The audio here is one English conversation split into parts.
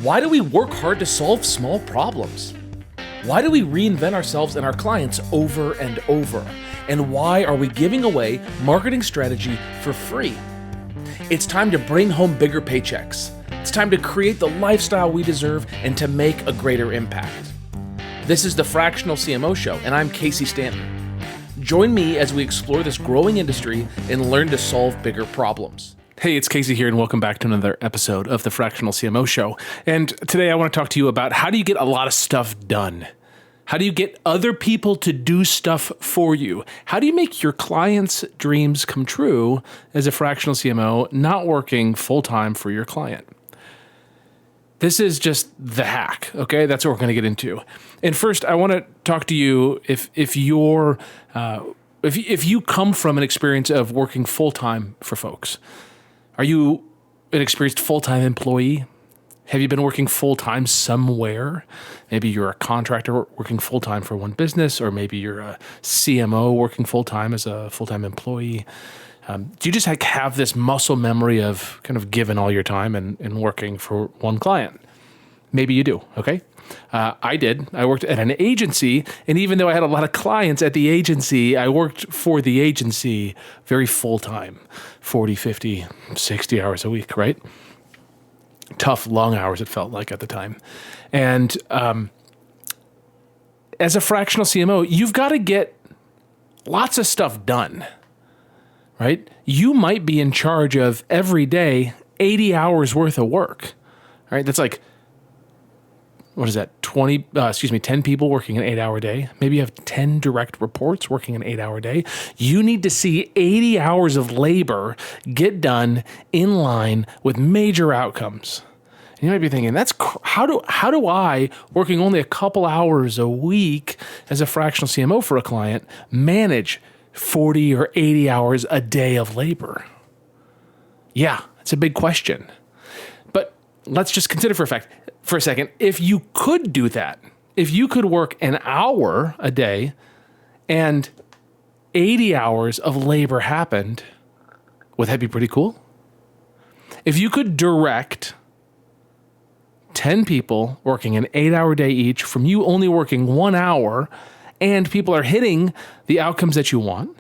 Why do we work hard to solve small problems? Why do we reinvent ourselves and our clients over and over? And why are we giving away marketing strategy for free? It's time to bring home bigger paychecks. It's time to create the lifestyle we deserve and to make a greater impact. This is the Fractional CMO Show, and I'm Casey Stanton. Join me as we explore this growing industry and learn to solve bigger problems. Hey, it's Casey here, and welcome back to another episode of the Fractional CMO Show. And today I want to talk to you about how do you get a lot of stuff done? How do you get other people to do stuff for you? How do you make your clients' dreams come true as a fractional CMO, not working full-time for your client? This is just the hack, okay? That's what we're going to get into. And first, I want to talk to you if you come from an experience of working full-time for folks. Are you an experienced full-time employee? Have you been working full-time somewhere? Maybe you're a contractor working full-time for one business, or maybe you're a CMO working full-time as a full-time employee. Do you just have this muscle memory of kind of giving all your time and working for one client? Maybe you do, okay? I did. I worked at an agency, and even though I had a lot of clients at the agency, I worked for the agency very full-time, 40, 50, 60 hours a week, right? Tough, long hours it felt like at the time. And as a fractional CMO, you've got to get lots of stuff done, right? You might be in charge of every day 80 hours worth of work, right? That's like, what is that? 10 people working an 8-hour day. Maybe you have 10 direct reports working an 8-hour day. You need to see 80 hours of labor get done in line with major outcomes. And you might be thinking, how do I, working only a couple hours a week as a fractional CMO for a client, manage 40 or 80 hours a day of labor? Yeah, it's a big question. But let's just consider for a second, if you could do that, if you could work an hour a day and 80 hours of labor happened, would that be pretty cool? If you could direct 10 people working an 8-hour day each from you only working 1 hour, and people are hitting the outcomes that you want,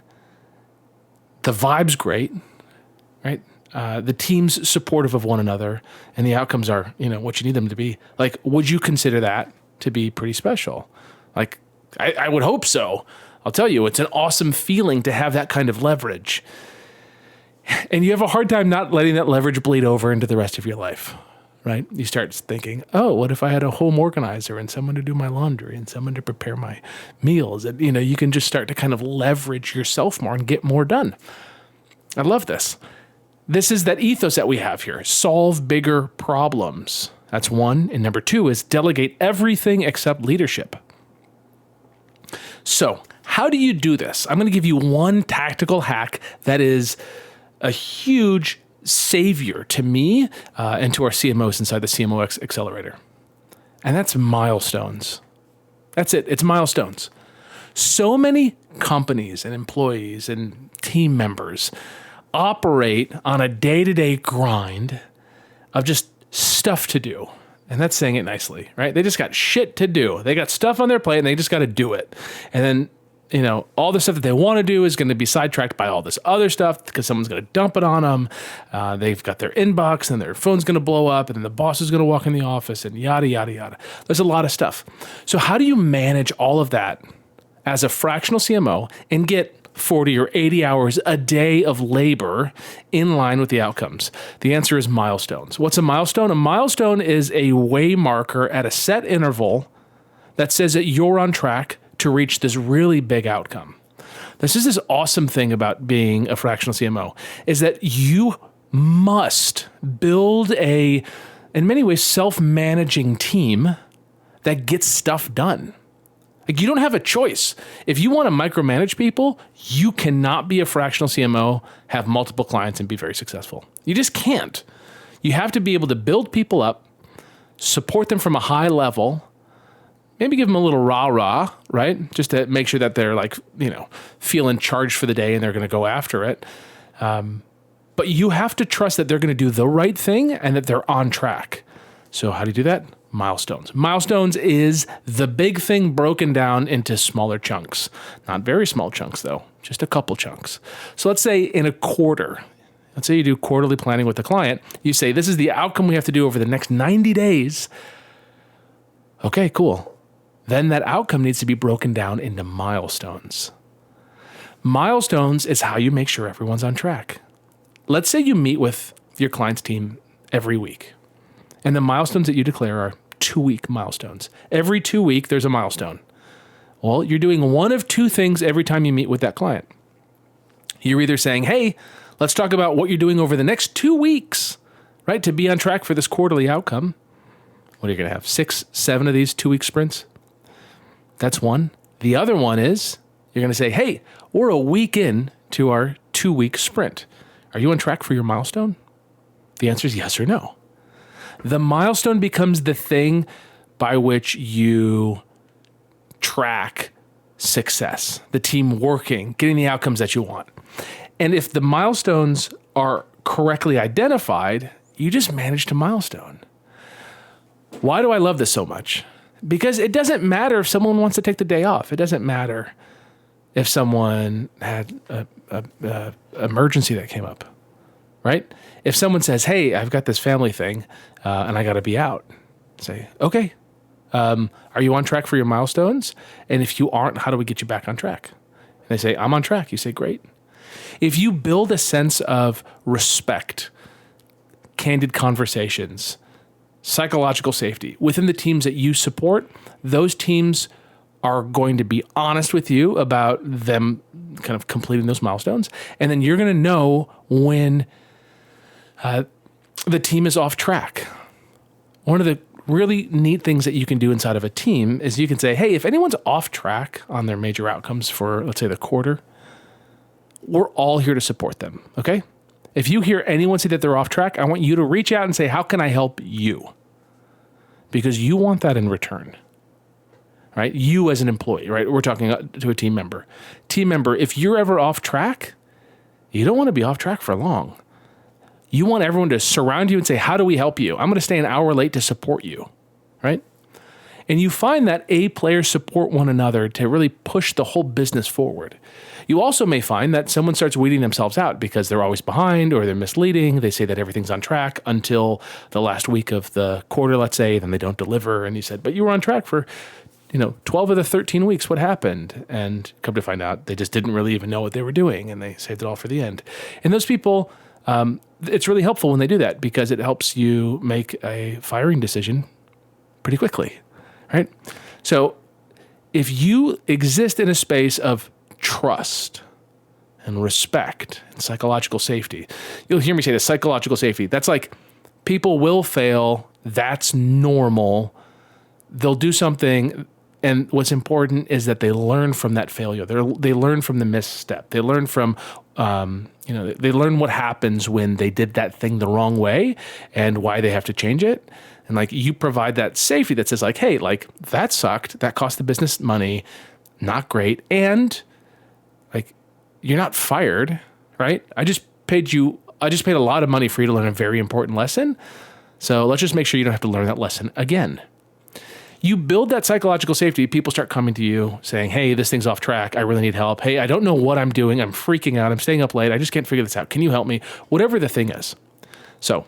the vibe's great, right? The team's supportive of one another, and the outcomes are, what you need them to be. Like, would you consider that to be pretty special? Like, I would hope so. I'll tell you, it's an awesome feeling to have that kind of leverage. And you have a hard time not letting that leverage bleed over into the rest of your life, right? You start thinking, oh, what if I had a home organizer and someone to do my laundry and someone to prepare my meals? And, you can just start to kind of leverage yourself more and get more done. I love this. This is that ethos that we have here. Solve bigger problems. That's one. And number two is delegate everything except leadership. So how do you do this? I'm going to give you one tactical hack that is a huge savior to me and to our CMOs inside the CMOx Accelerator. And that's milestones. That's it. It's milestones. So many companies and employees and team members operate on a day-to-day grind of just stuff to do. And that's saying it nicely, right? They just got shit to do. They got stuff on their plate and they just got to do it. And then, all the stuff that they want to do is going to be sidetracked by all this other stuff because someone's going to dump it on them. They've got their inbox and their phone's going to blow up and then the boss is going to walk in the office and yada, yada, yada. There's a lot of stuff. So how do you manage all of that as a fractional CMO and get 40 or 80 hours a day of labor in line with the outcomes? The answer is milestones. What's a milestone? A milestone is a way marker at a set interval that says that you're on track to reach this really big outcome. This is this awesome thing about being a fractional CMO is that you must build in many ways, self-managing team that gets stuff done. Like, you don't have a choice. If you want to micromanage people, you cannot be a fractional CMO, have multiple clients, and be very successful. You just can't. You have to be able to build people up, support them from a high level, maybe give them a little rah-rah, right? Just to make sure that they're feeling charged for the day and they're going to go after it. But you have to trust that they're going to do the right thing and that they're on track. So how do you do that? Milestones. Milestones is the big thing broken down into smaller chunks. Not very small chunks, though, just a couple chunks. So let's say in a quarter, let's say you do quarterly planning with the client. You say, this is the outcome we have to do over the next 90 days. Okay, cool. Then that outcome needs to be broken down into milestones. Milestones is how you make sure everyone's on track. Let's say you meet with your client's team every week, and the milestones that you declare are 2-week milestones. Every 2 weeks, there's a milestone. Well, you're doing one of two things every time you meet with that client. You're either saying, hey, let's talk about what you're doing over the next 2 weeks, right, to be on track for this quarterly outcome. What are you going to have, 6, 7 of these 2-week sprints? That's one. The other one is you're going to say, hey, we're a week in to our 2-week sprint. Are you on track for your milestone? The answer is yes or no. The milestone becomes the thing by which you track success, the team working, getting the outcomes that you want. And if the milestones are correctly identified, you just managed a milestone. Why do I love this so much? Because it doesn't matter if someone wants to take the day off. It doesn't matter if someone had a emergency that came up, right? If someone says, hey, I've got this family thing and I got to be out, say, okay, are you on track for your milestones? And if you aren't, how do we get you back on track? And they say, I'm on track. You say, great. If you build a sense of respect, candid conversations, psychological safety within the teams that you support, those teams are going to be honest with you about them kind of completing those milestones. And then you're going to know when the team is off track. One of the really neat things that you can do inside of a team is you can say, hey, if anyone's off track on their major outcomes for, let's say, the quarter, we're all here to support them, okay? If you hear anyone say that they're off track, I want you to reach out and say, how can I help you? Because you want that in return, right? You as an employee, right? We're talking to a team member. Team member, if you're ever off track, you don't want to be off track for long. You want everyone to surround you and say, how do we help you? I'm going to stay an hour late to support you, right? And you find that A players support one another to really push the whole business forward. You also may find that someone starts weeding themselves out because they're always behind or they're misleading. They say that everything's on track until the last week of the quarter, let's say, then they don't deliver. And you said, but you were on track for 12 of the 13 weeks. What happened? And come to find out, they just didn't really even know what they were doing and they saved it all for the end. And those people, it's really helpful when they do that because it helps you make a firing decision pretty quickly, right? So if you exist in a space of trust and respect and psychological safety, you'll hear me say this, psychological safety. That's like people will fail. That's normal. They'll do something. And what's important is that they learn from that failure. They learn from the misstep. They learn from, they learn what happens when they did that thing the wrong way and why they have to change it. And like you provide that safety that says like, hey, like that sucked. That cost the business money. Not great. And like, you're not fired, right? I just paid a lot of money for you to learn a very important lesson. So let's just make sure you don't have to learn that lesson again. You build that psychological safety, people start coming to you saying, hey, this thing's off track. I really need help. Hey, I don't know what I'm doing. I'm freaking out. I'm staying up late. I just can't figure this out. Can you help me? Whatever the thing is. So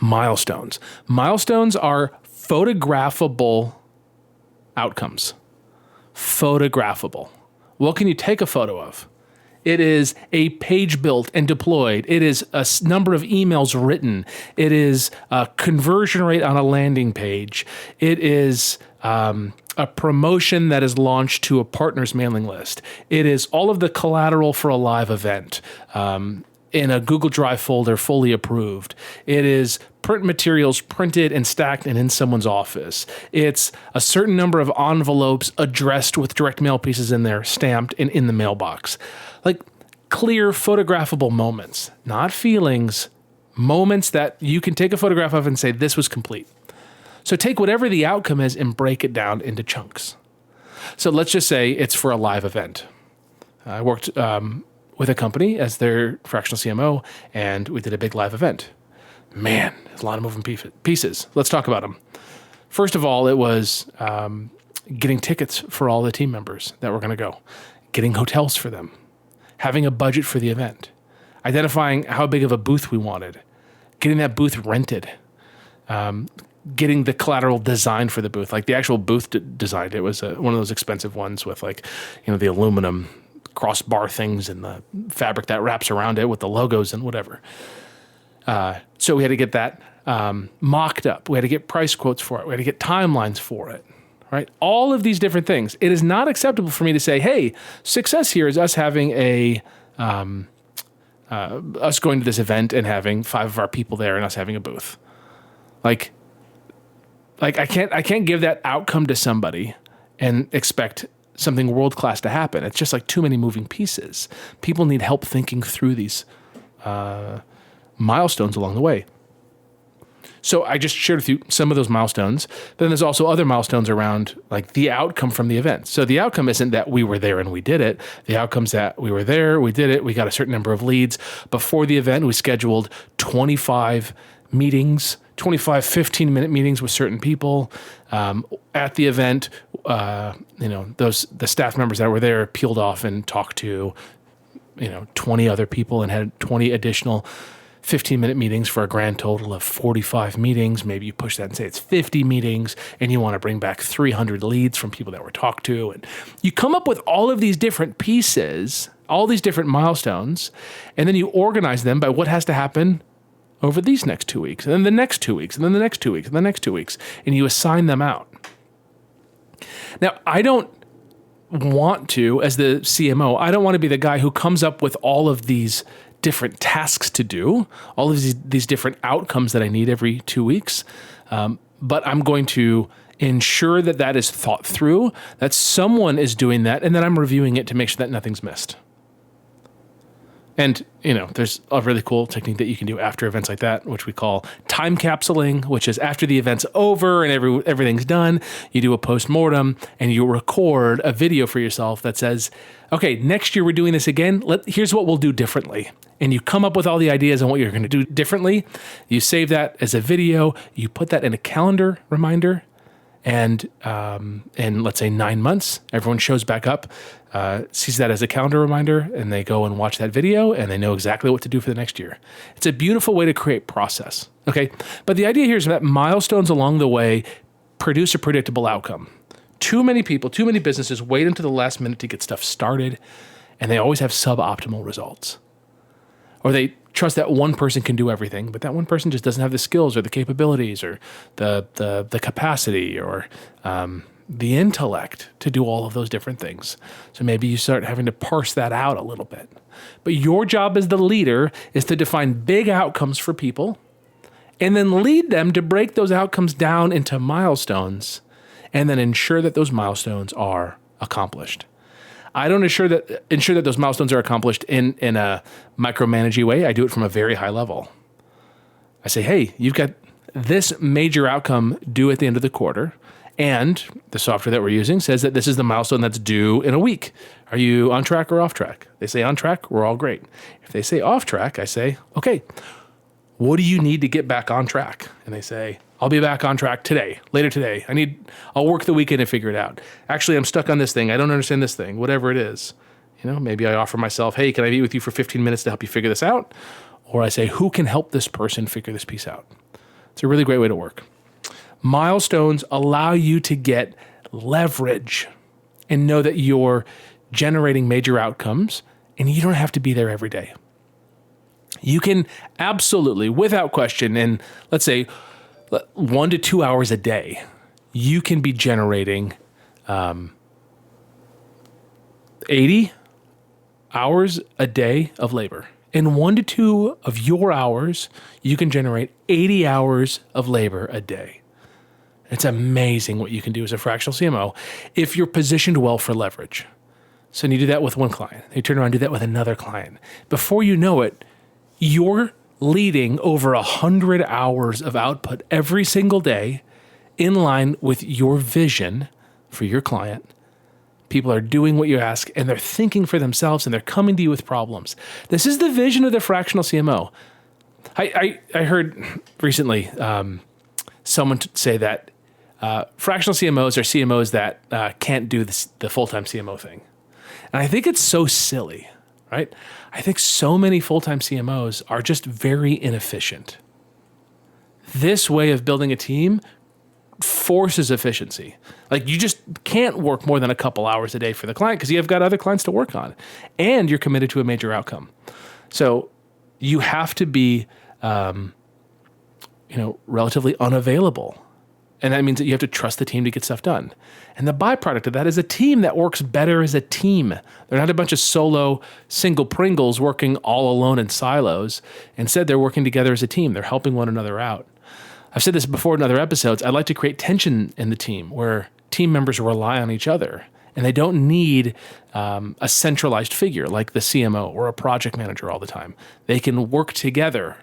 milestones. Milestones are photographable outcomes. Photographable. What can you take a photo of? It is a page built and deployed. It is a number of emails written. It is a conversion rate on a landing page. It is a promotion that is launched to a partner's mailing list. It is all of the collateral for a live event in a Google Drive folder, fully approved. It is print materials printed and stacked and in someone's office. It's a certain number of envelopes addressed with direct mail pieces in there, stamped and in the mailbox. Like clear photographable moments, not feelings, moments that you can take a photograph of and say, this was complete. So take whatever the outcome is and break it down into chunks. So let's just say it's for a live event. I worked with a company as their fractional CMO, and we did a big live event. Man, there's a lot of moving pieces. Let's talk about them. First of all, it was getting tickets for all the team members that were going to go, getting hotels for them, having a budget for the event, identifying how big of a booth we wanted, getting that booth rented, getting the collateral designed for the booth, like the actual booth designed. It was one of those expensive ones with the aluminum crossbar things and the fabric that wraps around it with the logos and whatever. So we had to get that mocked up. We had to get price quotes for it. We had to get timelines for it, right? All of these different things. It is not acceptable for me to say, hey, success here is us having us going to this event and having 5 of our people there and us having a booth. Like I can't give that outcome to somebody and expect something world-class to happen. It's just like too many moving pieces. People need help thinking through these milestones along the way. So I just shared with you some of those milestones. Then there's also other milestones around like the outcome from the event. So the outcome isn't that we were there and we did it. The outcome's that we were there, we did it, we got a certain number of leads. Before the event, we scheduled 25 meetings, 25 15-minute meetings with certain people. At the event, the staff members that were there peeled off and talked to 20 other people and had 20 additional 15-minute meetings for a grand total of 45 meetings. Maybe you push that and say it's 50 meetings and you want to bring back 300 leads from people that were talked to. And you come up with all of these different pieces, all these different milestones, and then you organize them by what has to happen over these next 2 weeks, and then the next 2 weeks, and then the next 2 weeks, and the next 2 weeks, and you assign them out. Now, I don't want to, as the CMO, I don't want to be the guy who comes up with all of these different tasks to do, all of these different outcomes that I need every 2 weeks. But I'm going to ensure that is thought through, that someone is doing that, and then I'm reviewing it to make sure that nothing's missed. And, there's a really cool technique that you can do after events like that, which we call time capsuling, which is after the event's over and everything's done, you do a post-mortem and you record a video for yourself that says, okay, next year we're doing this again. Here's what we'll do differently. And you come up with all the ideas on what you're going to do differently. You save that as a video. You put that in a calendar reminder. And in, let's say, 9 months, everyone shows back up, sees that as a calendar reminder, and they go and watch that video, and they know exactly what to do for the next year. It's a beautiful way to create process, okay? But the idea here is that milestones along the way produce a predictable outcome. Too many people, too many businesses wait until the last minute to get stuff started, and they always have suboptimal results. Or they trust that one person can do everything, but that one person just doesn't have the skills or the capabilities or the capacity or the intellect to do all of those different things. So maybe you start having to parse that out a little bit. But your job as the leader is to define big outcomes for people and then lead them to break those outcomes down into milestones and then ensure that those milestones are accomplished. I don't ensure that those milestones are accomplished in a micromanaging way. I do it from a very high level. I say, hey, you've got this major outcome due at the end of the quarter, and the software that we're using says that this is the milestone that's due in a week. Are you on track or off track? They say on track, we're all great. If they say off track, I say, okay, what do you need to get back on track? And they say, I'll be back on track today, later today. I'll work the weekend and figure it out. Actually, I'm stuck on this thing. I don't understand this thing, whatever it is. Maybe I offer myself, hey, can I meet with you for 15 minutes to help you figure this out? Or I say, who can help this person figure this piece out? It's a really great way to work. Milestones allow you to get leverage and know that you're generating major outcomes and you don't have to be there every day. You can absolutely, without question, in let's say 1 to 2 hours a day, you can be generating 80 hours a day of labor. In 1 to 2 of your hours, you can generate 80 hours of labor a day. It's amazing what you can do as a fractional CMO if you're positioned well for leverage. So you do that with one client. You turn around and do that with another client. Before you know it, you're leading over 100 hours of output every single day in line with your vision for your client. People are doing what you ask, and they're thinking for themselves, and they're coming to you with problems. This is the vision of the fractional CMO. I heard recently someone say that fractional CMOs are CMOs that can't do the full-time CMO thing. And I think it's so silly, right? I think so many full-time CMOs are just very inefficient. This way of building a team forces efficiency. Like you just can't work more than a couple hours a day for the client because you've got other clients to work on and you're committed to a major outcome. So you have to be, relatively unavailable. And that means that you have to trust the team to get stuff done. And the byproduct of that is a team that works better as a team. They're not a bunch of solo single Pringles working all alone in silos. Instead, they're working together as a team. They're helping one another out. I've said this before in other episodes. I'd like to create tension in the team where team members rely on each other and they don't need a centralized figure like the CMO or a project manager all the time. They can work together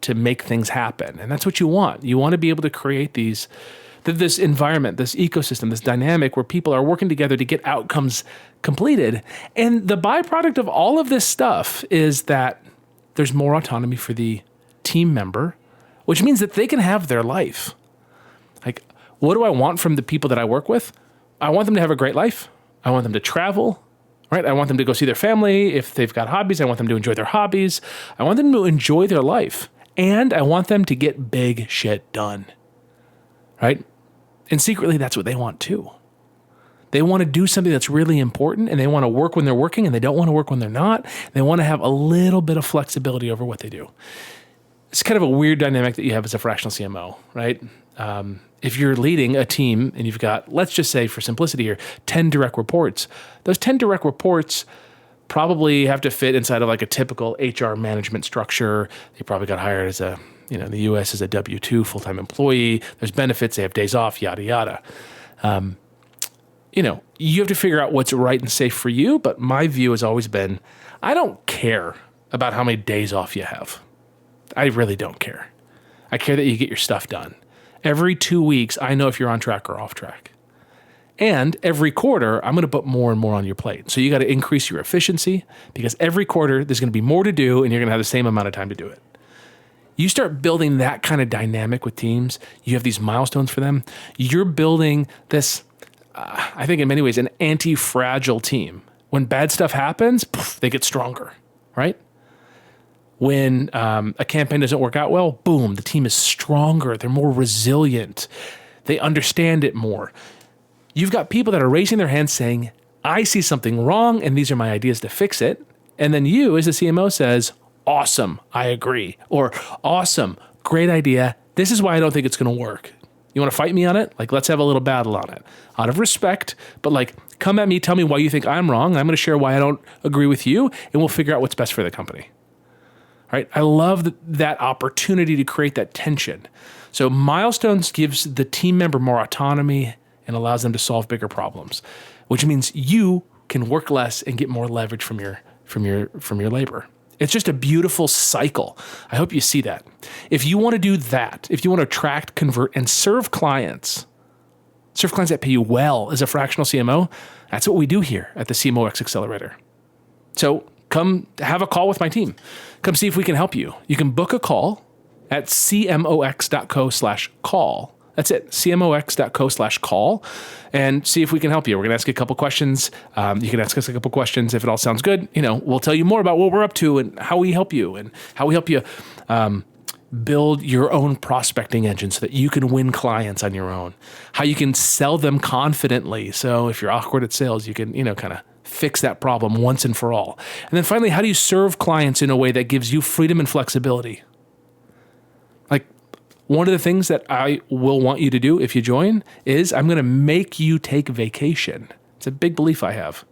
to make things happen. And that's what you want. You want to be able to create this environment, this ecosystem, this dynamic where people are working together to get outcomes completed. And the byproduct of all of this stuff is that there's more autonomy for the team member, which means that they can have their life. Like, what do I want from the people that I work with? I want them to have a great life. I want them to travel. Right? I want them to go see their family. If they've got hobbies, I want them to enjoy their hobbies. I want them to enjoy their life. And I want them to get big shit done. Right? And secretly, that's what they want too. They want to do something that's really important and they want to work when they're working and they don't want to work when they're not. They want to have a little bit of flexibility over what they do. It's kind of a weird dynamic that you have as a fractional CMO, right? If you're leading a team and you've got, let's just say for simplicity here, 10 direct reports, those 10 direct reports probably have to fit inside of like a typical HR management structure. They probably got hired as in the US as a W-2 full-time employee. There's benefits, they have days off, yada, yada. You have to figure out what's right and safe for you. But my view has always been, I don't care about how many days off you have. I really don't care. I care that you get your stuff done. Every 2 weeks, I know if you're on track or off track. And every quarter, I'm going to put more and more on your plate. So you got to increase your efficiency because every quarter, there's going to be more to do and you're going to have the same amount of time to do it. You start building that kind of dynamic with teams. You have these milestones for them. You're building this, I think in many ways, an anti-fragile team. When bad stuff happens, they get stronger, right? When a campaign doesn't work out well, boom, the team is stronger. They're more resilient. They understand it more. You've got people that are raising their hands saying, I see something wrong and these are my ideas to fix it. And then you as the CMO says, awesome, I agree. Or awesome, great idea. This is why I don't think it's going to work. You want to fight me on it? Like, let's have a little battle on it. Out of respect, but like, come at me, tell me why you think I'm wrong. I'm going to share why I don't agree with you and we'll figure out what's best for the company. Right? I love that opportunity to create that tension. So milestones gives the team member more autonomy and allows them to solve bigger problems, which means you can work less and get more leverage from your labor. It's just a beautiful cycle. I hope you see that. If you want to do that, if you want to attract, convert, and serve clients that pay you well as a fractional CMO, that's what we do here at the CMOx Accelerator. So come have a call with my team. Come see if we can help you. You can book a call at cmox.co/call. That's it, cmox.co/call, and see if we can help you. We're going to ask you a couple questions. You can ask us a couple questions. If it all sounds good, we'll tell you more about what we're up to and how we help you and how we help you build your own prospecting engine so that you can win clients on your own, how you can sell them confidently. So if you're awkward at sales, you can, kind of fix that problem once and for all. And then finally, how do you serve clients in a way that gives you freedom and flexibility? Like, one of the things that I will want you to do if you join is I'm going to make you take vacation. It's a big belief I have.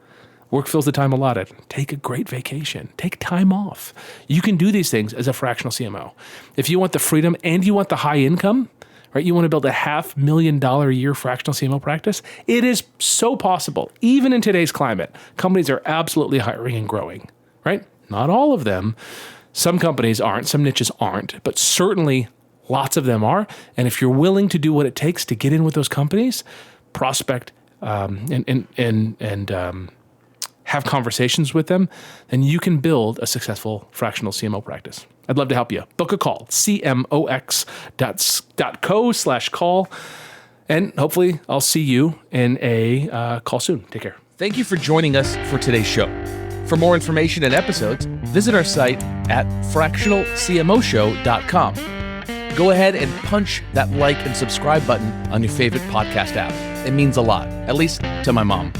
Work fills the time allotted. Take a great vacation. Take time off. You can do these things as a fractional CMO. If you want the freedom and you want the high income, right? You want to build a $500,000 a year fractional CMO practice. It is so possible. Even in today's climate, companies are absolutely hiring and growing, right? Not all of them. Some companies aren't, some niches aren't, but certainly lots of them are. And if you're willing to do what it takes to get in with those companies, prospect, and have conversations with them, then you can build a successful fractional CMO practice. I'd love to help you. Book a call, cmox.co/call. And hopefully I'll see you in a call soon. Take care. Thank you for joining us for today's show. For more information and episodes, visit our site at fractionalcmoshow.com. Go ahead and punch that like and subscribe button on your favorite podcast app. It means a lot, at least to my mom.